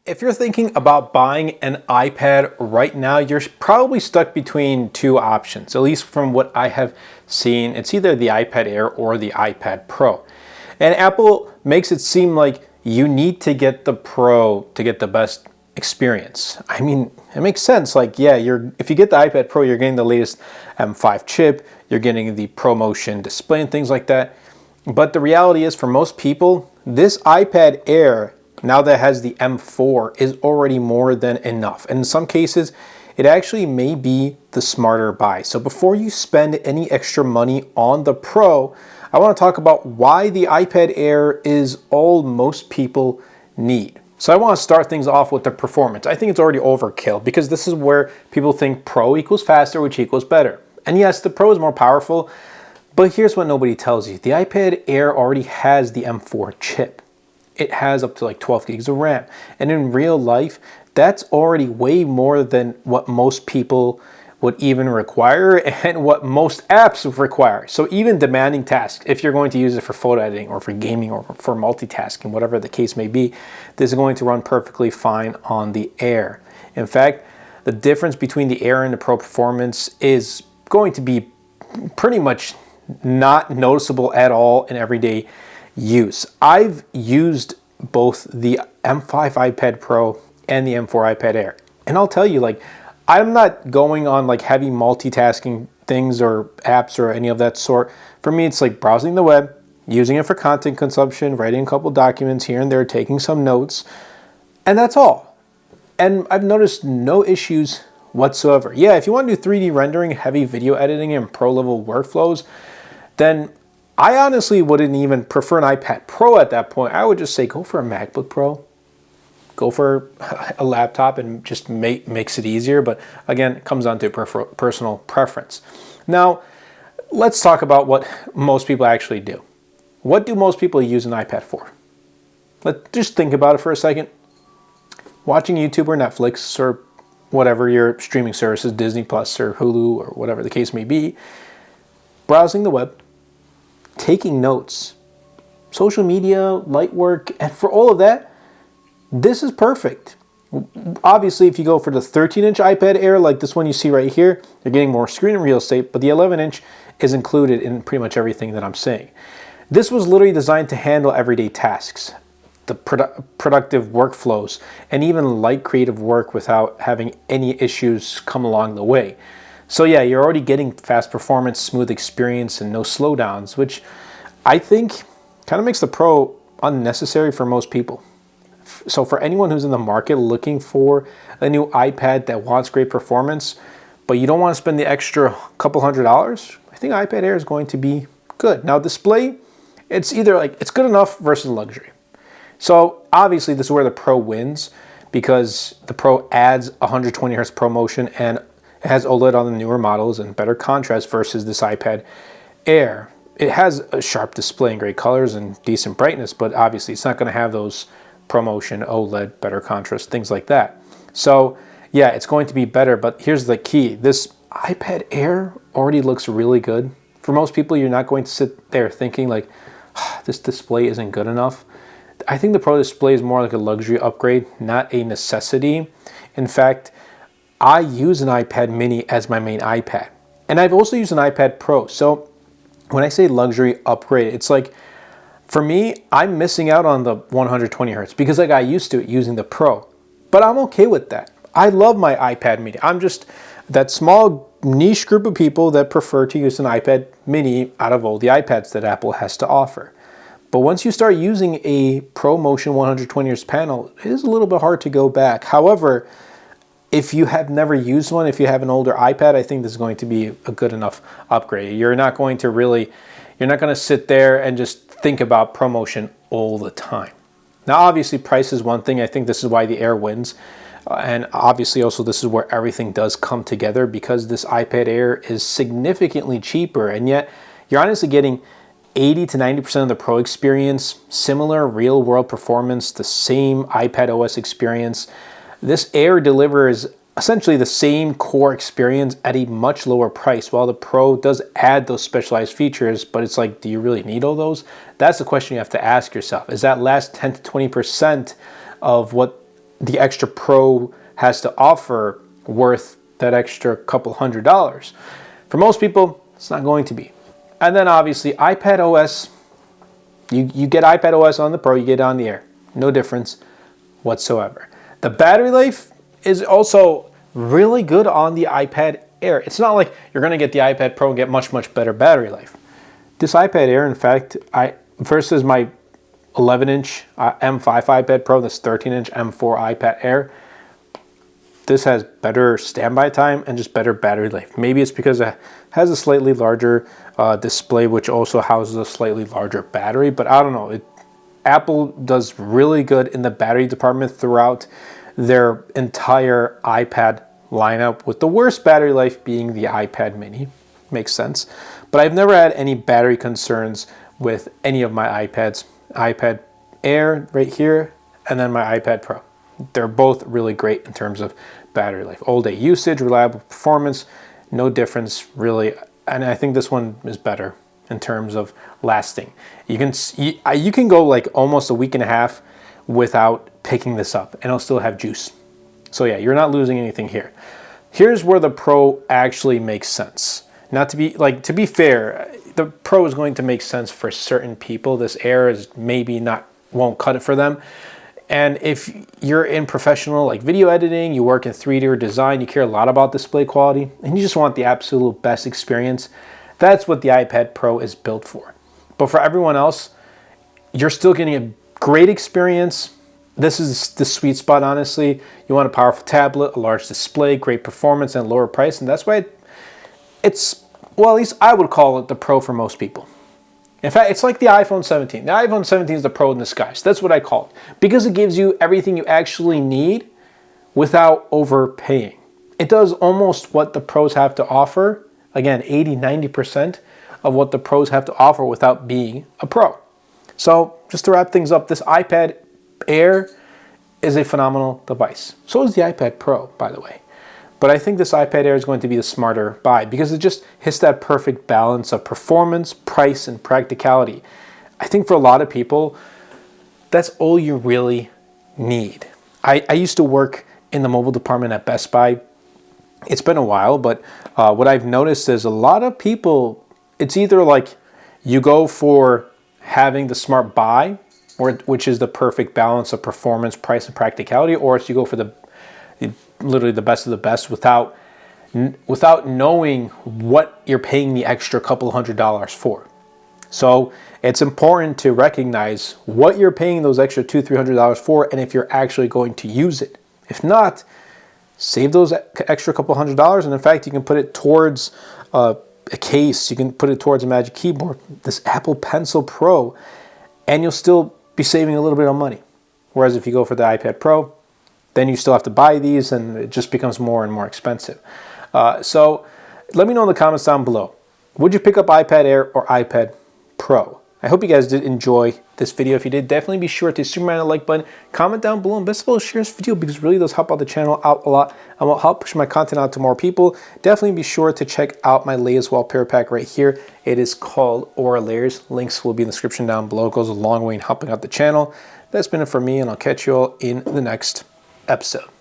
If you're thinking about buying an iPad right now, you're probably stuck between two options, at least from what I have seen. It's either the iPad Air or the iPad Pro. And Apple makes it seem like you need to get the Pro to get the best experience. I mean, it makes sense. Like, yeah, if you get the iPad Pro, you're getting the latest M5 chip, you're getting the ProMotion display and things like that. But the reality is, for most people, this iPad Air, now that it has the M4, is already more than enough. And in some cases, it actually may be the smarter buy. So before you spend any extra money on the Pro, I want to talk about why the iPad Air is all most people need. So I want to start things off with the performance. I think it's already overkill because this is where people think Pro equals faster, which equals better. And yes, the Pro is more powerful, but here's what nobody tells you. The iPad Air already has the M4 chip. It has up to like 12 gigs of RAM. And in real life, that's already way more than what most people would even require and what most apps require. So even demanding tasks, if you're going to use it for photo editing or for gaming or for multitasking, whatever the case may be, this is going to run perfectly fine on the Air. In fact, the difference between the Air and the Pro performance is going to be pretty much not noticeable at all in everyday use. I've used both the M5 iPad Pro and the M4 iPad Air. And I'll tell you, like, I'm not going on like heavy multitasking things or apps or any of that sort. For me, it's like browsing the web, using it for content consumption, writing a couple documents here and there, taking some notes, and that's all. And I've noticed no issues whatsoever. Yeah, if you want to do 3D rendering, heavy video editing, and pro level workflows, then I honestly wouldn't even prefer an iPad Pro at that point. I would just say go for a MacBook Pro. Go for a laptop and just makes it easier. But again, it comes down to personal preference. Now, let's talk about what most people actually do. What do most people use an iPad for? Let's just think about it for a second. Watching YouTube or Netflix or whatever your streaming services, Disney Plus or Hulu or whatever the case may be. Browsing the web. Taking notes. Social media, light work, and for all of that, this is perfect. Obviously, if you go for the 13-inch iPad Air, like this one you see right here, you're getting more screen real estate, but the 11-inch is included in pretty much everything that I'm saying. This was literally designed to handle everyday tasks, the productive workflows, and even light creative work without having any issues come along the way. So yeah, you're already getting fast performance, smooth experience, and no slowdowns, which I think kind of makes the Pro unnecessary for most people. So for anyone who's in the market looking for a new iPad that wants great performance, but you don't want to spend the extra couple $100, I think iPad Air is going to be good. Now display, it's either like it's good enough versus luxury. So obviously this is where the Pro wins because the Pro adds 120 Hz ProMotion and it has OLED on the newer models and better contrast versus this iPad Air. It has a sharp display and great colors and decent brightness, but obviously it's not going to have those ProMotion, OLED, better contrast, things like that. So yeah, it's going to be better, but here's the key. This iPad Air already looks really good. For most people, you're not going to sit there thinking like, this display isn't good enough. I think the Pro display is more like a luxury upgrade, not a necessity. In fact, I use an iPad mini as my main iPad. And I've also used an iPad Pro. So when I say luxury upgrade, it's like, for me, I'm missing out on the 120 Hz because I got used to it using the Pro. But I'm okay with that. I love my iPad mini. I'm just that small niche group of people that prefer to use an iPad mini out of all the iPads that Apple has to offer. But once you start using a ProMotion 120 Hz panel, it is a little bit hard to go back. However, if you have never used one, if you have an older iPad, I think this is going to be a good enough upgrade. You're not going to sit there and just think about ProMotion all the time. Now, obviously, price is one thing. I think this is why the Air wins. And obviously, also, this is where everything does come together because this iPad Air is significantly cheaper. And yet, you're honestly getting 80 to 90% of the Pro experience, similar real-world performance, the same iPad OS experience. This Air delivers essentially the same core experience at a much lower price, while the Pro does add those specialized features, but it's like, do you really need all those? That's the question you have to ask yourself. Is that last 10 to 20% of what the extra Pro has to offer worth that extra couple $100? For most people, it's not going to be. And then obviously iPad OS, you get iPad OS on the Pro, you get it on the Air. No difference whatsoever. The battery life is also really good on the iPad Air. It's not like you're going to get the iPad Pro and get much, much better battery life. This iPad Air, in fact, versus my 11-inch M5 iPad Pro, this 13-inch M4 iPad Air, this has better standby time and just better battery life. Maybe it's because it has a slightly larger display, which also houses a slightly larger battery, but I don't know. Apple does really good in the battery department throughout their entire iPad lineup, with the worst battery life being the iPad mini. Makes sense. But I've never had any battery concerns with any of my iPads. iPad Air right here, and then my iPad Pro. They're both really great in terms of battery life. All day usage, reliable performance, no difference really. And I think this one is better in terms of lasting. You can go like almost a week and a half without picking this up and it'll still have juice. So yeah, you're not losing anything here. Here's where the Pro actually makes sense. Not to be fair, the Pro is going to make sense for certain people. This Air is maybe won't cut it for them. And if you're in professional like video editing, you work in 3D or design, you care a lot about display quality, and you just want the absolute best experience, that's what the iPad Pro is built for. But for everyone else, you're still getting a great experience. This is the sweet spot, honestly. You want a powerful tablet, a large display, great performance, and lower price, and that's why well, at least I would call it the Pro for most people. In fact, it's like the iPhone 17. The iPhone 17 is the Pro in disguise. That's what I call it. Because it gives you everything you actually need without overpaying. It does almost what the Pros have to offer. Again, 80-90% of what the Pros have to offer without being a Pro. So just to wrap things up, this iPad Air is a phenomenal device. So is the iPad Pro, by the way. But I think this iPad Air is going to be the smarter buy because it just hits that perfect balance of performance, price, and practicality. I think for a lot of people, that's all you really need. I used to work in the mobile department at Best Buy. It's been a while, but what I've noticed is a lot of people, it's either like you go for having the smart buy, which is the perfect balance of performance, price, and practicality, or it's you go for literally the best of the best without knowing what you're paying the extra couple $100 for. So it's important to recognize what you're paying those extra $200-300 for, and if you're actually going to use it. If not, save those extra couple $100, and in fact, you can put it towards a case. You can put it towards a Magic Keyboard, this Apple Pencil Pro, and you'll still be saving a little bit of money. Whereas if you go for the iPad Pro, then you still have to buy these and it just becomes more and more expensive. So let me know in the comments down below. Would you pick up iPad Air or iPad Pro? I hope you guys did enjoy this video. If you did, definitely be sure to smash the like button, comment down below, and best of all, share this video because it really does help out the channel out a lot and will help push my content out to more people. Definitely be sure to check out my latest wallpaper pack right here. It is called Aura Layers. Links will be in the description down below. It goes a long way in helping out the channel. That's been it for me, and I'll catch you all in the next episode.